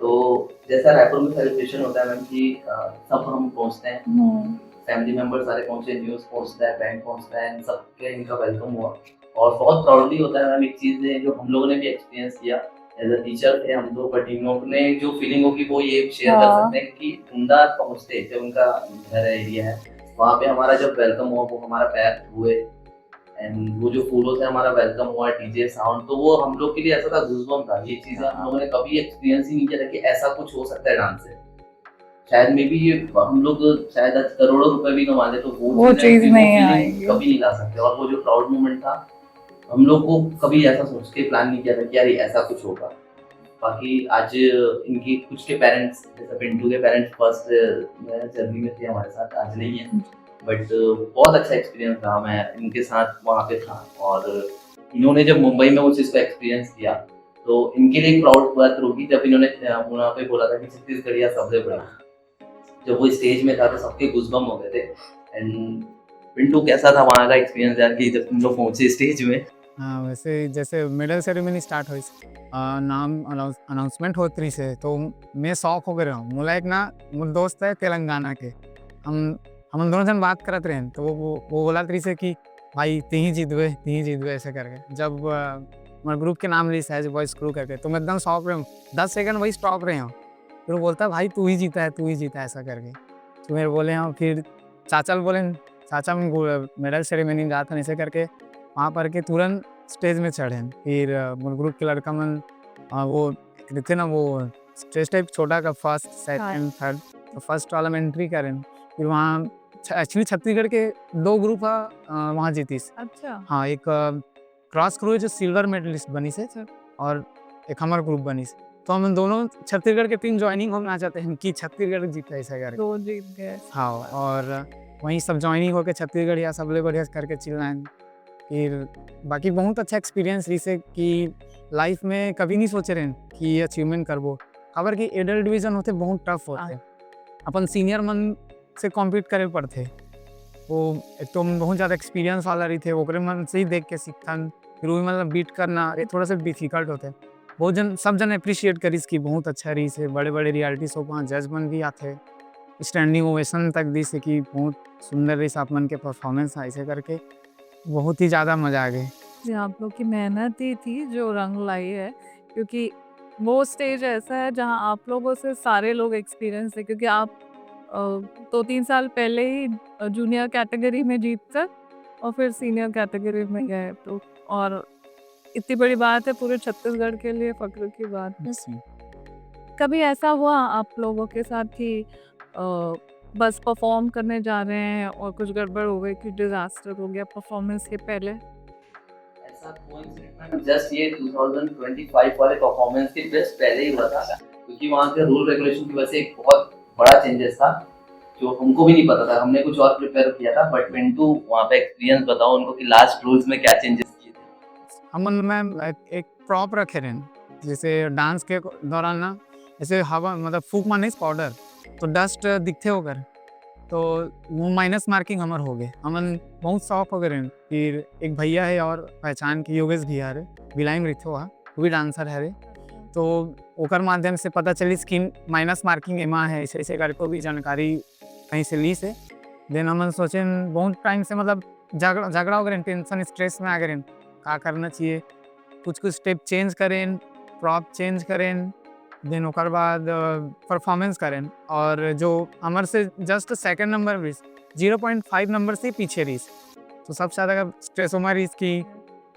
तो जैसा रायपुर में सेलिब्रेशन होता है मैम कि सब हम पहुंचते हैं, फैमिली मेंबर सारे पहुंचे, न्यूज़ पहुंचता है, बैंड पहुंचता है, सबके इनका वेलकम हुआ और बहुत प्राउडली होता है मैम। एक चीज़ है जो हम लोगों ने भी एक्सपीरियंस किया एज अ टीचर थे हम तो, बट इन लोगों ने जो फीलिंग होगी वो ये शेयर कर सकते हैं कि उमदा पहुंचते जब उनका घर एरिया है वहाँ पे हमारा जब वेलकम हुआ वो हमारा पैर हुए एंड वो जो फूलों से हमारा वेलकम हुआ, डीजे साउंड, तो वो हम लोग के लिए ऐसा था गूज़बम्प था। ये चीज़ें हम लोगों ने कभी एक्सपीरियंस ही नहीं किया था कि ऐसा कुछ हो सकता है डांस से। शायद मे बी ये हम लोग शायद आज करोड़ों रुपए भी कमा ले तो वो चीज़ नहीं आएगी, कभी नहीं ला सकते। और वो जो प्राउड मोमेंट था हम लोग को कभी ऐसा सोच के प्लान नहीं किया था कि यार ऐसा कुछ होगा। बाकी आज इनकी कुछ के पेरेंट्स जैसे पिंटू के पेरेंट्स फर्स्ट जर्नी में थे हमारे साथ, आज नहीं है, बट बहुत अच्छा एक्सपीरियंस रहा। मैं इनके साथ वहाँ पे था और इन्होंने जब मुंबई में उस चीज़ को एक्सपीरियंस किया तो इनके लिए एक प्राउड बात होगी जब इन्होंने वहाँ पे बोला था कि छत्तीसगढ़िया सबसे बड़ा। जब वो स्टेज में था तो सबके गूज़बम्प हो गए थे। एंड पिंटू कैसा था वहाँ का एक्सपीरियंस यार कि जब तुम लोग पहुँचे स्टेज में? हाँ वैसे जैसे मेडल सेरेमनी स्टार्ट हुई नाम अनाउंसमेंट होती रही से तो मैं शौक हो गया हूँ। मोला एक ना मोर दोस्त है तेलंगाना के, हम दोनों जन बात करते रहे तो वो बोला रही से कि भाई ती ही जीतवे ऐसे करके। जब हमारे ग्रुप के नाम ली सहज बॉयज क्रू करके तो मैं एकदम शौक रहे हूँ, 10 सेकंड वही स्टॉप रहे हूँ। फिर वो बोलता भाई तू ही जीता है ऐसा करके। तो मेरे बोले हाँ, फिर चाचा बोले चाचा मेडल सेरेमनी जा था ऐसे करके वहाँ पर के तुरंत स्टेज में चढ़े। फिर ग्रुप के लड़का मन वो थे ना वो स्टेज टाइप छोटा का फर्स्ट सेकंड थर्ड, तो फर्स्ट वाला में एंट्री करें। फिर वहाँ एक्चुअली छत्तीसगढ़ के 2 ग्रुप वहाँ जीती। अच्छा हाँ एक क्रॉस क्रू जो सिल्वर मेडलिस्ट बनी से और एक हमारा ग्रुप बनी से, तो हम दोनों छत्तीसगढ़ के टीम ज्वाइनिंग होना चाहते हैं कि छत्तीसगढ़ जीता ऐसा करके। 2 जीत गए। हाँ और वहीं सब ज्वाइनिंग होकर छत्तीसगढ़ या सब लोग बढ़िया करके चिल्लाएं। फिर बाकी बहुत अच्छा एक्सपीरियंस रही से कि लाइफ में कभी नहीं सोचे रहे कि ये अचीवमेंट करबो। खबर कि एडल्ट डिवीजन होते बहुत टफ होते, अपन सीनियर मन से कॉम्पीट करे पड़ते। वो एक तो बहुत ज़्यादा एक्सपीरियंस वाला रही थे, ओकरे मन से ही देख के सीखथन। फिर वही मतलब बीट करना ये थोड़ा सा डिफिकल्ट होते। बहुत जन सब जन अप्रिशिएट करीस कि बहुत अच्छा रही से बड़े बड़े रियलिटी शो वहाँ जज बन भी आते स्टैंडिंग ओवेशन तक दी से कि बहुत सुंदर रही आप मन के परफॉर्मेंस ऐसे करके बहुत ही ज़्यादा मज़ा आ गई। जी, आप लोग की मेहनत ही थी जो रंग लाई है, क्योंकि वो स्टेज ऐसा है जहाँ आप लोगों से सारे लोग एक्सपीरियंस है, क्योंकि आप 2-3 साल पहले ही जूनियर कैटेगरी में जीत कर और फिर सीनियर कैटेगरी में गए, तो और इतनी बड़ी बात है, पूरे छत्तीसगढ़ के लिए फ़ख्र की बात है। कभी ऐसा हुआ आप लोगों के साथ कि बस परफॉर्म करने जा रहे हैं और कुछ गड़बड़ हो गई, कुछ डिजास्टर हो गया परफॉर्मेंस के पहले? ऐसा कोइंसिडेंट जस्ट ये 2025 वाले परफॉर्मेंस के जस्ट पहले ही हुआ था, क्योंकि वहाँ के रूल रेगुलेशन की वजह से एक बहुत बड़ा चेंजेस था जो हमको भी नहीं पता था। हमने कुछ और प्रिपेयर किया था, बट पिंटू वहाँ पे एक्सपीरियंस बताओ उनको कि लास्ट रूल्स में क्या चेंजेस किए थे। हम मैम एक प्रॉप रखे रहें, जैसे डांस के दौरान ना ऐसे हवा मतलब फूक मारने पाउडर तो डस्ट दिखते होकर तो वो माइनस मार्किंग हमार हो गए। हमन बहुत शौक हो गए रहें। फिर एक भैया है और पहचान के योगेश भैया रे बिलाइम रिथे हुआ वो भी डांसर है रे, तो ओकर माध्यम से पता चली स्किन माइनस मार्किंग एमा है, ऐसे ऐसे करके भी जानकारी कहीं से ली से। देन हमन सोचे बहुत टाइम से मतलब झगड़ा हो गए, टेंशन स्ट्रेस में आ गए, क्या करना चाहिए, कुछ स्टेप चेंज करें, प्रॉप चेंज करें, देन ओकर बाद परफॉर्मेंस करें और जो हमारे से जस्ट सेकंड नंबर रही 0.5 नंबर से पीछे रही, तो सबसे ज़्यादा स्ट्रेस हमारी रही कि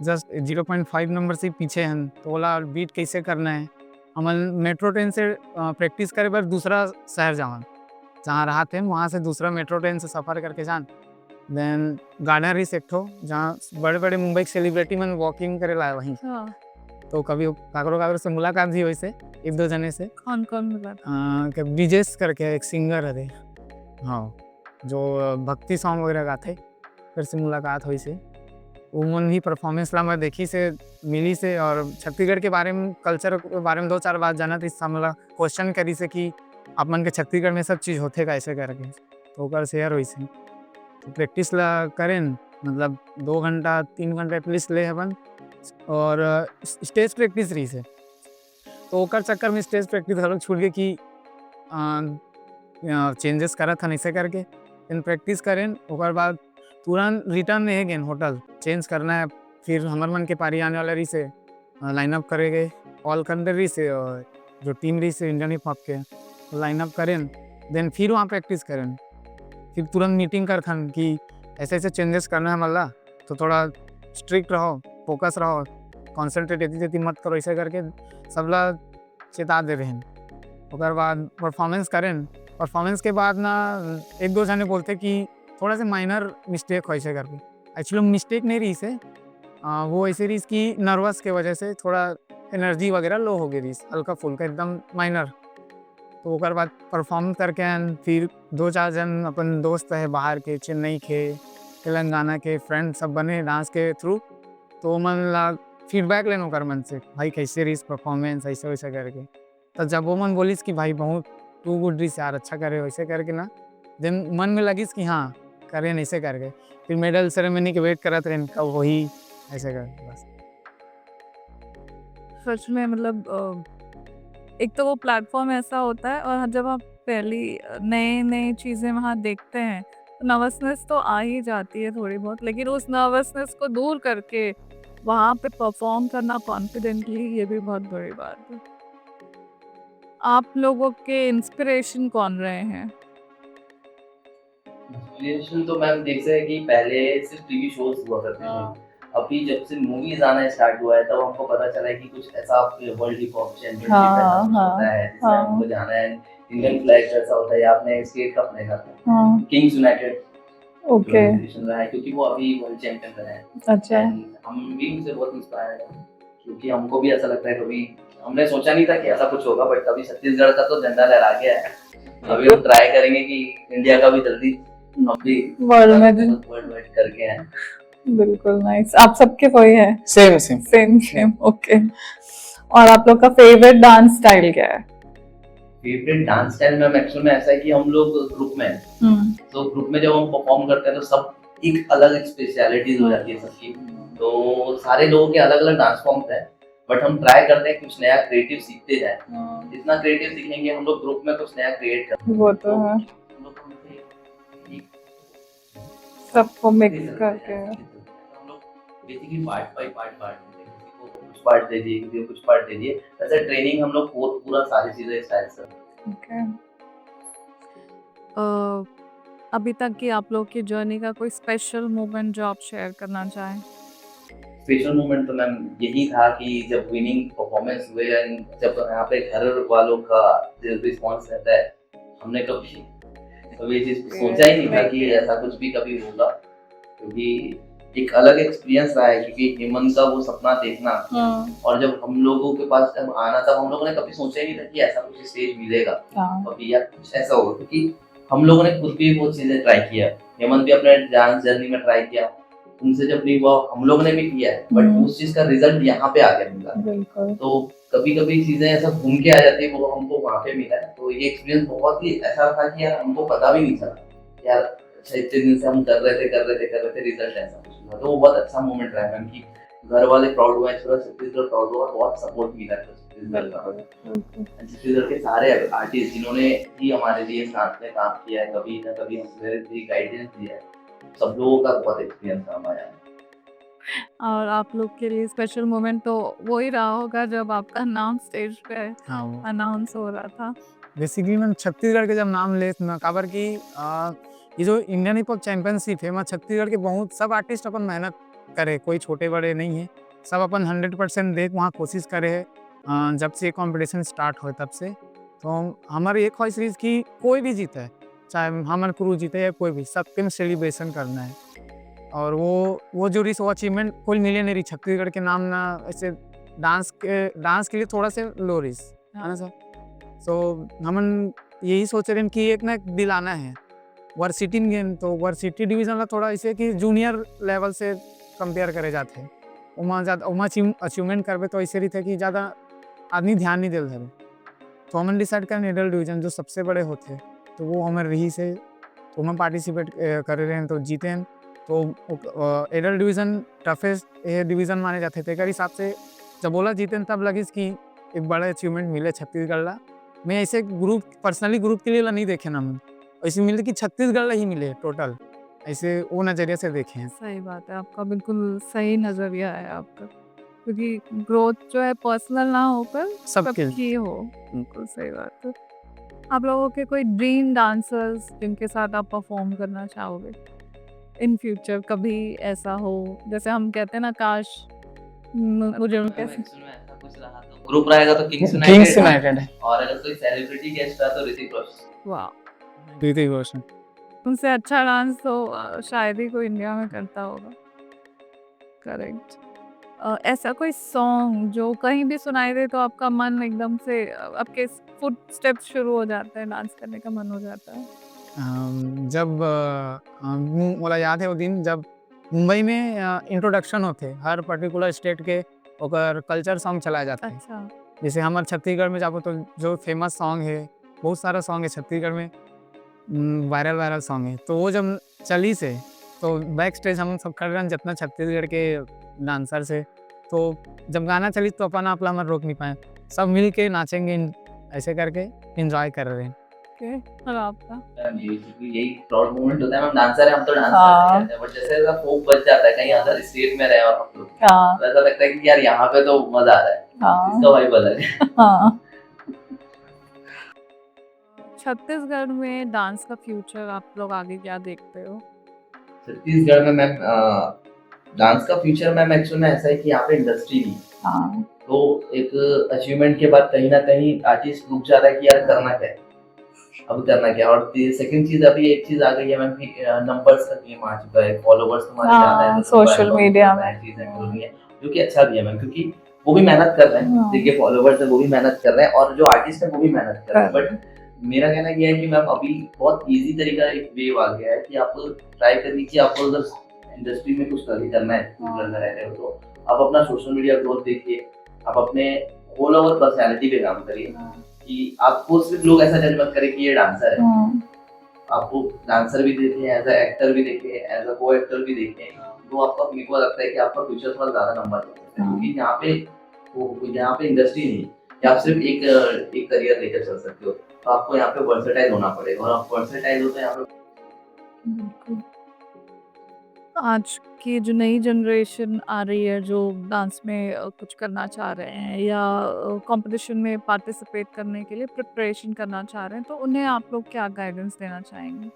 जस्ट 0.5 नंबर से पीछे हैं, तो बोला बीट कैसे करना है। हमन मेट्रो ट्रेन से प्रैक्टिस करे पर दूसरा शहर जावन जहाँ रहा थे वहाँ से दूसरा मेट्रो ट्रेन से सफ़र करके जान। देन गार्डन रही एक ठो जहाँ बड़े बड़े मुंबई के सेलिब्रिटी मन वॉकिंग करे लाए वहीं, तो कभी काकरो से मुलाकात भी हुई से एक दो जने से। कौन मिला? ब्रिजेश करके एक सिंगर है, हाँ, जो भक्ति सॉन्ग वगैरह गाते, फिर से मुलाकात हुई से उमन ही परफॉर्मेंस ला मैं देखी से मिली से, और छत्तीसगढ़ के बारे में कल्चर के बारे में 2-4 बात जाना थी, मतलब क्वेश्चन करी से कि आप मन के छत्तीसगढ़ में सब चीज़ होते कैसे करके, तो ओकर शेयर हुई से। तो प्रैक्टिस ला करें मतलब 2 घंटा 3 घंटा एटलीस्ट ले हवन, और स्टेज प्रैक्टिस रही से, तो ओकर चक्कर में स्टेज प्रैक्टिस हम लोग छूट गए कि चेंजेस करा था ऐसे करके। इन प्रैक्टिस करें ओकर बाद तुरंत रिटर्न नहीं गए होटल चेंज करना है, फिर हमारे मन के पारी आने वाला रही से लाइनअप करे गए ऑल कंट्री से, और जो टीम रही से इंडियन हिप हॉप के लाइनअप करें, देन फिर वहाँ प्रैक्टिस करें, फिर तुरंत मीटिंग कर खन कि ऐसे ऐसे चेंजेस करना है मल्ला, तो थोड़ा स्ट्रिक्ट रहो, फोकस रहो, कॉन्सेंट्रेट इतनी मत करो, ऐसे करके सबला चेता दे रहे हैं। ओकर बाद परफॉर्मेंस करें, परफॉर्मेंस के बाद ना एक दो जने बोलते कि थोड़ा सा माइनर मिस्टेक हो ऐसे करके, एक्चुअली मिस्टेक नहीं रही से, वो ऐसे रही कि नर्वस के वजह से थोड़ा एनर्जी वगैरह लो हो गई रही, हल्का फुल्का एकदम माइनर। तो ओकर बाद परफॉर्म करके फिर 2-4 जन अपन दोस्त है बाहर के, चेन्नई के, तेलंगाना के फ्रेंड सब बने डांस के थ्रू, तो मन ला फीडबैक लेना कर मन से भाई कैसे रही परफॉर्मेंस ऐसे वैसे करके, तो जब वो मन बोलिस कि भाई बहुत टू गुड रही यार, अच्छा करे वैसे करके ना, देन मन में लगिस कि हाँ करें ऐसे करके, फिर मेडल सेरेमनी के वेट करत रहे कब वही ऐसे करके। बस सच में मतलब एक तो वो प्लेटफॉर्म ऐसा होता है, और जब आप पहली नए चीज़ें वहाँ देखते हैं तो नर्वसनेस तो आ ही जाती है थोड़ी बहुत, लेकिन उस नर्वसनेस को दूर करके वहाँ पे परफॉर्म करना कॉन्फिडेंटली, ये भी बहुत बड़ी बात है। आप लोगों के इंस्पिरेशन कौन रहे हैं? इंस्पिरेशन तो मैम देख सकते हैं कि पहले सिर्फ टीवी शोज हुआ करते थे, अभी जब से मूवीज आना स्टार्ट हुआ है तब हमको पता चला है कि कुछ ऐसा वर्ल्ड हिप हॉप चैंपियनशिप होता है जिसमें हमको जाना है, इंडियन फ्लैग जैसा होता है, आपने स्टेट कप नहीं था, किंग्स यूनाइटेड रहा है क्योंकि वो अभी वर्ल्ड चैंपियन रहे हैं। अच्छा, हम भी उनसे बहुत इंस्पायर हैं, क्योंकि हमको भी ऐसा लगता है, कभी हमने सोचा नहीं था कि ऐसा कुछ होगा, बट अभी छत्तीसगढ़ का तो झंडा लहरा गया है। अभी हम ट्राई करेंगे कि इंडिया का भी जल्दी हम भी वर्ल्ड वाइड करके हैं। बिल्कुल नाइस। आप सबके वही है? Same okay. और आप लोग का फेवरेट डांस स्टाइल क्या है? फेवरेट डांस स्टाइल में एक्चुअल में ऐसा है कि हम लोग ग्रुप में हैं, तो ग्रुप में जब हम परफॉर्म करते हैं तो सब एक अलग स्पेशलिटीज हो जाती है सबकी, तो सारे लोगों के अलग अलग डांस फॉर्म्स हैं, बट हम ट्राई करते हैं कुछ नया क्रिएटिव सीखते जाए। जितना क्रिएटिव सीखेंगे हम लोग ग्रुप में कुछ नया क्रिएट करते हैं। वो तो है, हम लोग हमसे सबको दे मिक्स सकते करके। हैं, हम लोग बेसिकली पार्ट बाय पार्ट बांट देते हैं, किसी को कुछ पार्ट दे दिए, किसी को कुछ पार्ट दे दिए। वैसे ट्रेनिंग हम लोग पूरा सारी चीजें स्टाइल से। ओके। अभी तक की आप लोग की जर्नी का कोई स्पेशल मोमेंट जो आप शेयर करना चाहें? स्पेशल मोमेंट तो मैम यही था कि जब विनिंग परफॉर्मेंस हुए एंड जब यहाँ पे घर वालों का रिस्पॉन्स रहता है, हमने कभी कभी ये चीज सोचा ही नहीं था कि ऐसा कुछ भी कभी होगा, क्योंकि एक अलग एक्सपीरियंस रहा है। क्योंकि हेमंत का वो सपना देखना और जब हम लोगों के पास जब आना था, हम लोगों ने कभी सोचा ही नहीं था कि ऐसा कुछ स्टेज मिलेगा कभी या कुछ ऐसा होगा, क्योंकि हम लोगों ने खुद भी वो चीजें ट्राई किया। हेमंत भी अपने डांस जर्नी में ट्राई किया, उनसे जब नहीं हुआ हम लोगों ने भी किया है, बट उस चीज का रिजल्ट यहाँ पे आके मिला। बिल्कुल। तो कभी कभी चीजें ऐसा घूम के आ जाती है, वो हमको वहाँ पे मिला है। तो ये एक्सपीरियंस बहुत ही ऐसा था कि यार हमको पता भी नहीं चला यार, अच्छा इतने दिन से हम कर रहे थे रिजल्ट ऐसा कुछ हुआ। तो वो बहुत अच्छा मोमेंट रहा मैम कि घर वाले प्राउड हुए, पूरा छत्तीसगढ़ प्राउड हुआ, बहुत सपोर्ट मिला छत्तीसगढ़ का। छत्तीसगढ़ के सारे आर्टिस्ट जिन्होंने भी हमारे लिए साथ में काम किया है, कभी ना कभी हमसे भी गाइडेंस दिया है, सब लोगों का बहुत एक्सपीरियंस था हमारे यहाँ। और आप लोग के लिए स्पेशल मोमेंट तो वो ही रहा होगा जब आपका नाम स्टेज पे हाँ, अनाउंस हो रहा था। बेसिकली मैं छत्तीसगढ़ के जब नाम ले काबर की ये जो इंडियन हिप हॉप चैंपियनशिप है, मैं छत्तीसगढ़ के बहुत सब आर्टिस्ट अपन मेहनत करे, कोई छोटे बड़े नहीं है, सब अपन 100% दे वहाँ कोशिश करे है। जब से कंपटीशन स्टार्ट हो तब से तो हमारी एक ख्वाहिश रही कि कोई भी जीते, चाहे हमारे क्रू जीते या कोई भी, सबके में सेलिब्रेशन करना है। और वो जो रही वो अचीवमेंट कोई मिले नहीं रही छत्तीसगढ़ के नाम ना, ऐसे डांस के लिए थोड़ा से लो रही है ना सर। तो हम यही सोच रहे हैं कि एक ना एक दिलाना है वर्सिटी गेम, तो वर्सिटी डिवीजन का थोड़ा ऐसे कि जूनियर लेवल से कंपेयर करे जाते हैं, वहाँ ज़्यादा वहाँ अचीवमेंट करवे तो ऐसे रही थे कि ज़्यादा आदमी ध्यान नहीं देते थे। तो हमने डिसाइड करें एडल्ट डिवीजन जो सबसे बड़े होते, तो वो हमें रही से तो हम पार्टिसिपेट कर रहे हैं तो जीते हैं। तो एडल्ट डिवीज़न टफेस्ट डिवीज़न माने जाते थे, एक हिसाब से जब बोला जीते तब लगी कि एक बड़ा अचीवमेंट मिले छत्तीसगढ़ ला। मैं ऐसे ग्रुप पर्सनली ग्रुप के लिए नहीं देखे ना, हम ऐसे मिले कि छत्तीसगढ़ ही मिले टोटल, ऐसे वो नज़रिए से देखे हैं। सही बात है, आपका बिल्कुल सही नज़रिया है आपका, क्योंकि ग्रोथ जो है पर्सनल ना होकर सबके सबकी हो। बिल्कुल सही बात है। आप लोगों के कोई ड्रीम डांसर्स जिनके साथ आप परफॉर्म करना चाहोगे इन फ्यूचर, कभी ऐसा हो जैसे हम कहते हैं ना, काश मुझे उनके ऐसा कुछ रहा तो ग्रुप रहेगा तो किंग्स किंग्स यूनाइटेड, यूनाइटेड है, और अगर कोई सेलिब्रिटी गेस्ट रहा तो ऋतिक रोशन। वाह, ऋतिक रोशन। उनसे अच्छा डांस तो शायद ही कोई इंडिया में करता होगा। करेक्ट। ऐसा कोई सॉन्ग जो कहीं भी सुनाई दे तो आपका मन एकदम से आपके फुट स्टेप्स शुरू हो जाते हैं, डांस करने का मन हो जाता है? जब मोला याद है वो दिन जब मुंबई में इंट्रोडक्शन होते हर पर्टिकुलर स्टेट के ओकर कल्चर सॉन्ग चलाया जाता है। अच्छा। जैसे हमारे छत्तीसगढ़ में जाबो तो जो फेमस सॉन्ग है, बहुत सारा सॉन्ग है छत्तीसगढ़ में, वायरल सॉन्ग है, तो वो जब चली से तो बैक स्टेज हम सब कर रहे हैं जितना छत्तीसगढ़ के डांसर से, तो जब गाना चली तो अपन आप हमारे रोक नहीं पाए, सब मिल के नाचेंगे, ऐसे करके इंजॉय कर रहे हैं। ओके, और आपका? यही प्राउड मोमेंट होता है, हम डांसर हैं, हम तो डांस हाँ। करते हैं, बट जैसे ऐसा फोक बच जाता है कहीं अदर स्टेट में रहे और हम लोग, हाँ, तो ऐसा लगता है कि यार यहाँ पे तो मजा आ रहा है, इसका वाइब अलग है। हाँ। छत्तीसगढ़ में डांस का फ्यूचर आप लोग आगे क्या देखते हो? छत्तीसगढ़ में मैम डांस का फ्यूचर मैम एक्चुअल में ऐसा है कि यहाँ पे इंडस्ट्री नहीं, हाँ, तो एक अचीवमेंट के बाद कहीं ना कहीं आर्टिस्ट रुक जाता है कि यार करना क्या है, अब करना क्या। और सेकंड चीज, अभी एक चीज आ गई है मैम कि नंबर्स का गेम आ चुका है, फॉलोवर्स तुम्हारे ज्यादा है तो सोशल मीडिया में चीजें हो रही है, जो कि अच्छा भी है मैम, क्योंकि वो भी मेहनत कर रहे हैं, जिनके फॉलोवर्स है वो भी मेहनत कर रहे हैं और जो आर्टिस्ट है वो भी मेहनत कर रहे हैं। बट मेरा कहना यह है कि मैम अभी बहुत इजी तरीका एक वेव आ गया है कि आप ट्राई कर लीजिए, आपको अगर इंडस्ट्री में कुछ करना है रह रहे हो तो आप अपना सोशल मीडिया ग्रोथ देखिए, आप अपने होल ओवर पर्सनैलिटी पे काम करिए, कि आपको सिर्फ लोग ऐसा जज मत करें कि ये डांसर है, आपको डांसर भी देखे, एज अ एक्टर भी देखे, एज अ को एक्टर भी देखे, तो आपका मेरे को लगता है कि आपका फ्यूचर थोड़ा ज्यादा नंबर है, क्योंकि यहाँ पे आपको यहाँ पे इंडस्ट्री नहीं है कि आप सिर्फ एक करियर लेकर चल सकते हो, तो आपको यहाँ पे वर्सेटाइल होना पड़ेगा, और आप वर्सेटाइल होते हैं यहाँ पे। बिल्कुल। आज की जो नई जनरेशन आ रही है जो डांस में कुछ करना चाह रहे हैं या कंपटीशन में पार्टिसिपेट करने के लिए प्रिपरेशन करना चाह रहे हैं, तो उन्हें आप लोग क्या गाइडेंस देना चाहेंगे?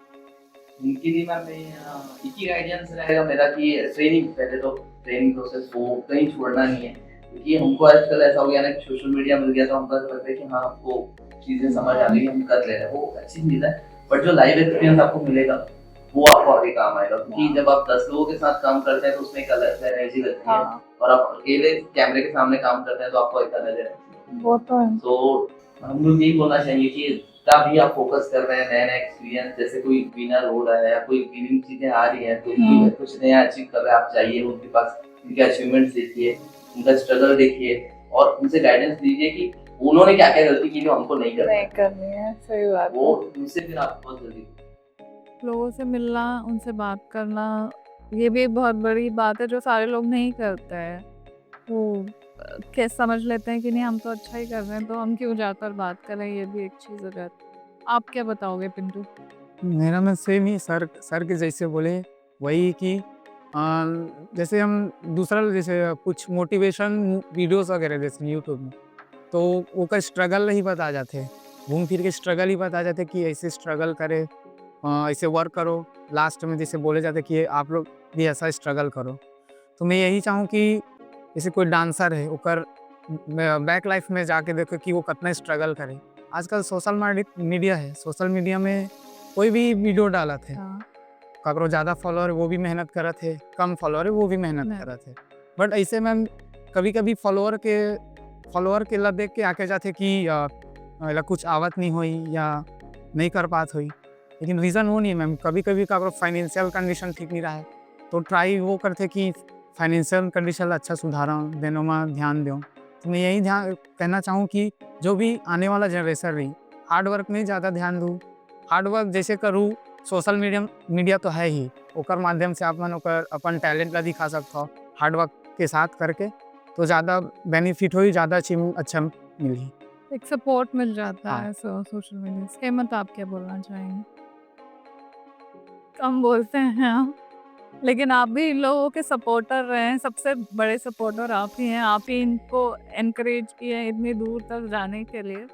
उनके लिए मैम एक ही गाइडेंस रहेगा मेरा कि ट्रेनिंग, पहले तो ट्रेनिंग प्रोसेस को कहीं छोड़ना नहीं है, क्योंकि हमको आजकल ऐसा हो गया ना कि सोशल मीडिया मिल गया तो हमको ऐसा लगता है कि हाँ आपको चीज़ें समझ आ गई, हम कर ले रहे हैं, वो अच्छी चीज़ है, बट जो लाइव एक्सपीरियंस आपको मिलेगा वो आपको आगे काम आएगा, क्योंकि जब आप 10 लोगों के साथ काम करते हैं तो उसमें एक अलग एनर्जी लगती है, और आप अकेले कैमरे के सामने काम करते हैं तो आपको एक अलग एनर्जी। वो तो है। तो हम लोग यही बोलना चाहेंगे कि तभी आप फोकस कर रहे हैं नया नया एक्सपीरियंस, जैसे कोई विनर हो रहा है या कोई विनिंग चीजें आ रही हैं, कोई कुछ नया अचीव कर रहा है, आप चाहिए उनके पास, उनके अचीवमेंट्स देखिए, उनका स्ट्रगल देखिए, और उनसे गाइडेंस दीजिए कि उन्होंने क्या क्या गलती की जो हमको नहीं करनी है। सही बात वो उनसे फिर आप बहुत जल्दी लोगों से मिलना, उनसे बात करना, ये भी एक बहुत बड़ी बात है जो सारे लोग नहीं करते हैं। वो कैसे समझ लेते हैं कि नहीं हम तो अच्छा ही कर रहे हैं, तो हम क्यों जाकर बात करें, ये भी एक चीज़ हो जाती है। आप क्या बताओगे पिंटू? मेरा में सेम ही सर के जैसे बोले वही कि जैसे हम दूसरा जैसे कुछ मोटिवेशन वीडियोस वगैरह जैसे यूट्यूब में, तो वो का स्ट्रगल नहीं बता जाते, घूम फिर के स्ट्रगल ही बता जाते कि ऐसे स्ट्रगल करे, ऐसे वर्क करो, लास्ट में जैसे बोले जाते कि आप लोग भी ऐसा स्ट्रगल करो। तो मैं यही चाहूँ कि जैसे कोई डांसर है ओकर बैक लाइफ में जाके देखो कि वो कितना स्ट्रगल करे। आजकल सोशल मीडिया है, सोशल मीडिया में कोई भी वीडियो डाला थे, ककरो ज़्यादा फॉलोअर वो भी मेहनत करत है, कम फॉलोअर है वो भी मेहनत करत है, बट ऐसे में कभी कभी फॉलोअर के ला देख के आके जाते कि एला कुछ आवत नहीं हुई या नहीं कर पात हुई, लेकिन रीज़न वो नहीं है मैम, कभी कभी ककरो फाइनेंशियल कंडीशन ठीक नहीं रहा है, तो ट्राई वो करते कि फाइनेंशियल कंडीशन अच्छा सुधारा देने में ध्यान दो। तो मैं यही कहना चाहूँ कि जो भी आने वाला जनरेशन रही, हार्ड वर्क में ज़्यादा ध्यान दूँ, हार्ड वर्क जैसे करूँ, सोशल मीडिया तो है ही, ओकर माध्यम से अपन अपन टैलेंट ला दिखा सकता हो, हार्ड वर्क के साथ करके, तो ज़्यादा बेनिफिट हो, ज़्यादा अच्छा मिली। एक सपोर्ट मिल जाता हाँ। है सोशल मीडिया से। हेमंत, आप क्या बोलना चाहेंगे? कम बोलते हैं हम, लेकिन आप भी इन लोगों के सपोर्टर रहे हैं, सबसे बड़े सपोर्टर आप ही हैं, आप ही इनको एनकरेज किए हैं इतनी दूर तक जाने के लिए।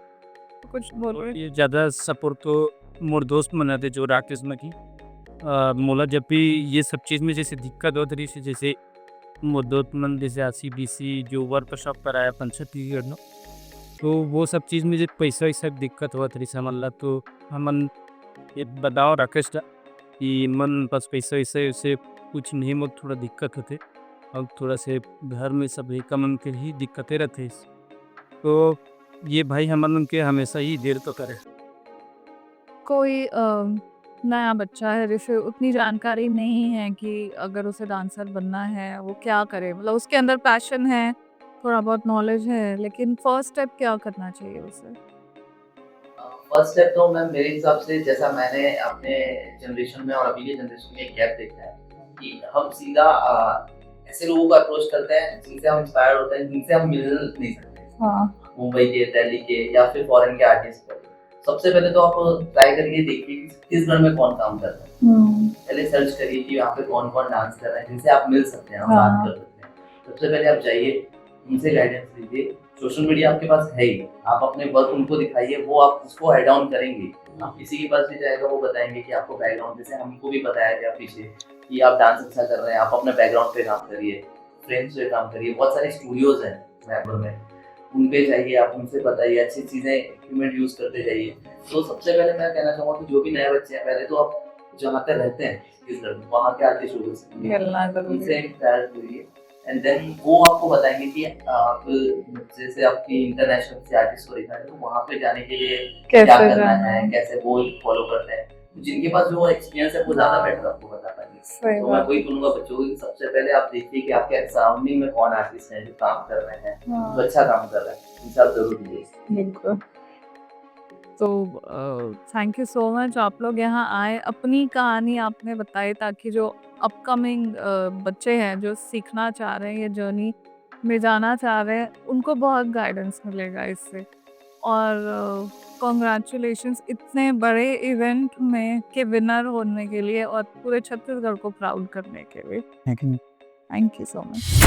तो कुछ बोलो। ये ज़्यादा सपोर्ट तो मोर दोस्त मनाते जो राकेश में की मोला जब भी ये सब चीज़ में जैसे दिक्कत होती रही, जैसे मोर दोस्त मन जैसे RCBC जो वर्कशॉप कराया अपन छत्तीसगढ़ में, तो वो सब चीज़ में जो पैसा वैसा के दिक्कत होत रही समझ, तो हमन ये बताओ राकेश दा कि मन बस पैसा वैसा वैसे कुछ नहीं, मोर थोड़ा दिक्कत होते, और थोड़ा से घर में सब कमन के ही दिक्कतें रहते, तो ये भाई हमन के हमेशा ही देर तो करे। कोई नया बच्चा है जिसे उतनी जानकारी नहीं है कि अगर उसे डांसर बनना है वो क्या करे, मतलब उसके अंदर पैशन है, थोड़ा बहुत नॉलेज है, लेकिन फर्स्ट स्टेप क्या करना चाहिए उसे? फर्स्ट स्टेप तो मैम मेरे हिसाब से, जैसा मैंने अपने जनरेशन में और अभी के जनरेशन में एक गैप देखा है कि हम सीधा ऐसे लोगों को अप्रोच करते हैं जिनसे हम इंस्पायर होते हैं, जिनसे हम मिल नहीं सकते, मुंबई के, दिल्ली के या फिर फॉरेन के आर्टिस्ट को। सबसे पहले तो आप ट्राई करिए, देखिए कि छत्तीसगढ़ में कौन काम कर रहा है, पहले सर्च करिए कि यहाँ पे कौन कौन डांस कर रहे हैं जिनसे आप मिल सकते हैं, हम बात कर सकते हैं। सबसे पहले आप जाइए, उनसे गाइडेंस लीजिए, सोशल मीडिया आपके पास है ही, आप अपने वर्क उनको दिखाइए, वो आप उसको हेड ऑन करेंगे। आप किसी के पास भी जाएगा वो बताएंगे कि आपको बैकग्राउंड, जैसे हमको भी बताया गया पीछे कि आप डांस अच्छा कर रहे हैं, आप अपने बैकग्राउंड पे काम करिए, फ्रेंड्स पे काम करिए, बहुत सारे स्टूडियोज हैं मैपुर में, उन पे जाइए, आप उनसे बताइए, अच्छी चीज़ें इक्विपमेंट यूज़ करते जाइए। तो सबसे पहले मैं कहना चाहूँगा कि जो भी नए बच्चे हैं, पहले तो आप जहाँ पे रहते हैं छत्तीसगढ़ में, वहाँ के आर्टिस्ट लोगों से उनसे इंस्पायर करिए, एंड देन वो आपको बताएंगे कि आप जैसे आपकी इंटरनेशनल से आर्टिस्ट को देखना है तो वहाँ पे जाने के लिए क्या करना है, कैसे वो फॉलो करते हैं, जिनके पास जो एक्सपीरियंस है वो ज़्यादा बेटर आपको बता पाएंगे। तो मैं वही बोलूँगा बच्चों को कि सबसे पहले आप देखिए कि आपके सराउंडिंग में कौन आर्टिस्ट हैं जो काम कर रहे हैं, जो अच्छा काम कर रहे हैं, उनसे आप जरूर मिलिए। बिल्कुल। तो थैंक यू सो मच, आप लोग यहाँ आए, अपनी कहानी आपने बताई ताकि जो अपकमिंग बच्चे हैं जो सीखना चाह रहे हैं, ये जर्नी में जाना चाह रहे हैं उनको बहुत गाइडेंस मिलेगा इससे। और कॉन्ग्रेचुलेशंस इतने बड़े इवेंट में के विनर होने के लिए और पूरे छत्तीसगढ़ को प्राउड करने के लिए। Thank you. Thank you so much.